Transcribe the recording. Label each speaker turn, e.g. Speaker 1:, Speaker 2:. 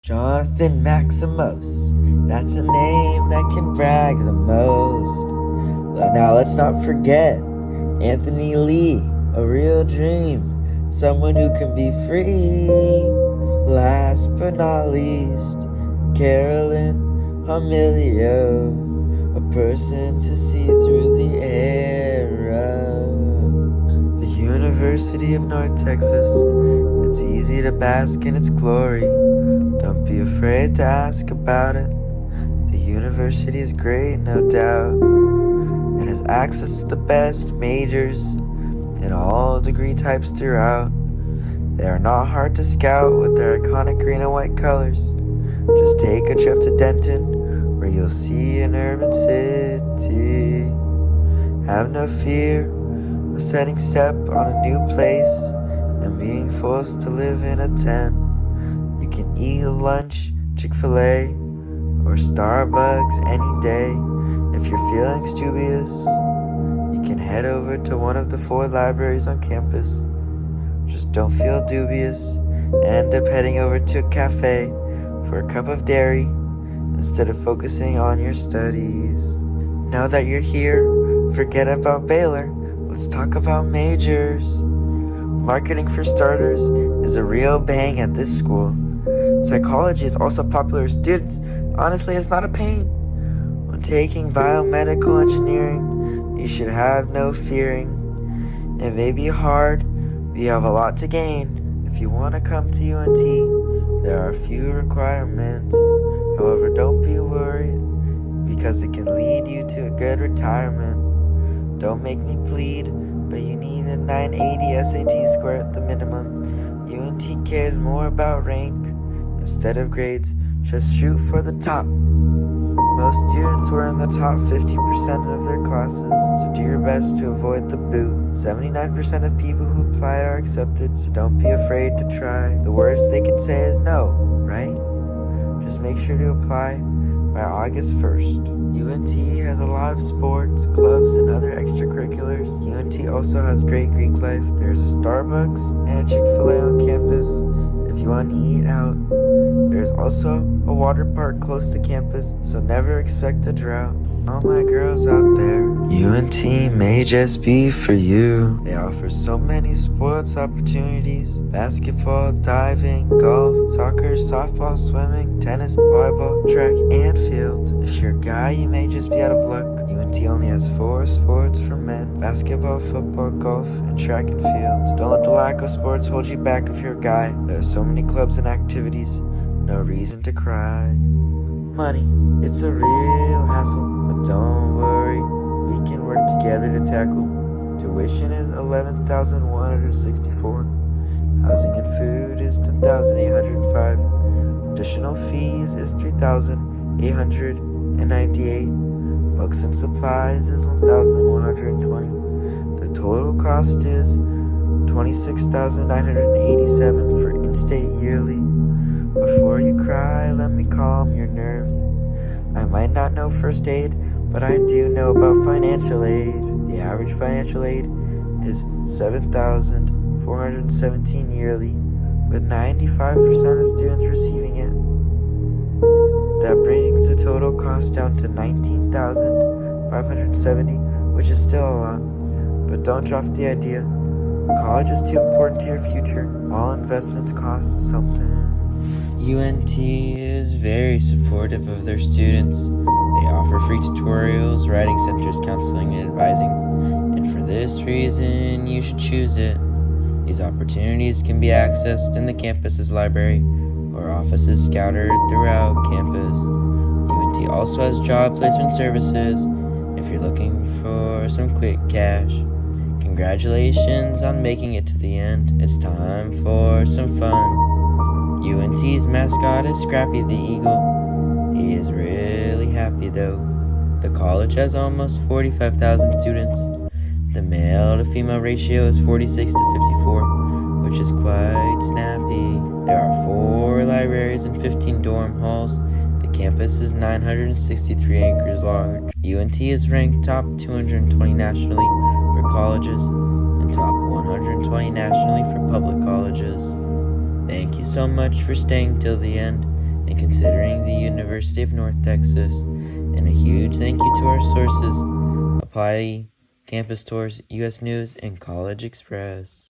Speaker 1: Jonathan Maximos, that's a name that can brag the most. Now let's not forget Anthony Lee, a real dream, someone who can be free. Last but not least, Carolyn Hamilio, a person to see through the era. The University of North Texas, it's easy to bask in its glory. Don't be afraid to ask about it. The university is great, no doubt. It has access to the best majors in all degree types throughout. They are not hard to scout with their iconic green and white colors. Just take a trip to Denton, where you'll see an urban city. Have no fear of setting step on a new place and being forced to live in a tent. You can eat lunch, Chick-fil-A, or Starbucks any day. If your feeling's dubious, you can head over to one of the 4 libraries on campus. Just don't feel dubious and end up heading over to a cafe for a cup of dairy instead of focusing on your studies. Now that you're here, forget about Baylor. Let's talk about majors. Marketing, for starters, is a real bang at this school. Psychology is also popular with students. Honestly, it's not a pain. When taking biomedical engineering, you should have no fearing. It may be hard, but you have a lot to gain. If you want to come to UNT, there are a few requirements. However, don't be worried, because it can lead you to a good retirement. Don't make me plead, but you need a 980 SAT score at the minimum. UNT cares more about rank instead of grades. Just shoot for the top. Most students were in the top 50% of their classes, so do your best to avoid the boot. 79% of people who applied are accepted, so don't be afraid to try. The worst they can say is no, right? Just make sure to apply by August 1st. UNT has a lot of sports, clubs, and other extracurriculars. UNT also has great Greek life. There's a Starbucks and a Chick-fil-A on campus if you want to eat out. There's also a water park close to campus, so never expect a drought. All my girls out there, UNT may just be for you. They offer so many sports opportunities: basketball, diving, golf, soccer, softball, swimming, tennis, volleyball, track, and field. If you're a guy, you may just be out of luck. UNT only has 4 sports for men: basketball, football, golf, and track and field. Don't let the lack of sports hold you back if you're a guy. There are so many clubs and activities, no reason to cry. Money, it's a real hassle, but don't worry, we can work together to tackle. Tuition is $11,164. Housing and food is $10,805. Additional fees is $3,898. Books and supplies is $1,120. The total cost is $26,987 for in-state yearly. Before you cry, let me calm your nerves. I might not know first aid, but I do know about financial aid. The average financial aid is $7,417 yearly, with 95% of students receiving it. That brings the total cost down to $19,570, which is still a lot. But don't drop the idea. College is too important to your future. All investments cost something. UNT is very supportive of their students. They offer free tutorials, writing centers, counseling, and advising. And for this reason, you should choose it. These opportunities can be accessed in the campus's library or offices scattered throughout campus. UNT also has job placement services if you're looking for some quick cash. Congratulations on making it to the end. It's time for some fun. UNT's mascot is Scrappy the Eagle. He is really happy though. The college has almost 45,000 students. The male to female ratio is 46 to 54, which is quite snappy. There are 4 libraries and 15 dorm halls. The campus is 963 acres large. UNT is ranked top 220 nationally for colleges and top 120 nationally for public colleges. Thank you so much for staying till the end. in considering the University of North Texas. And a huge thank you to our sources, Apply Campus Tours, U.S. News, and College Express.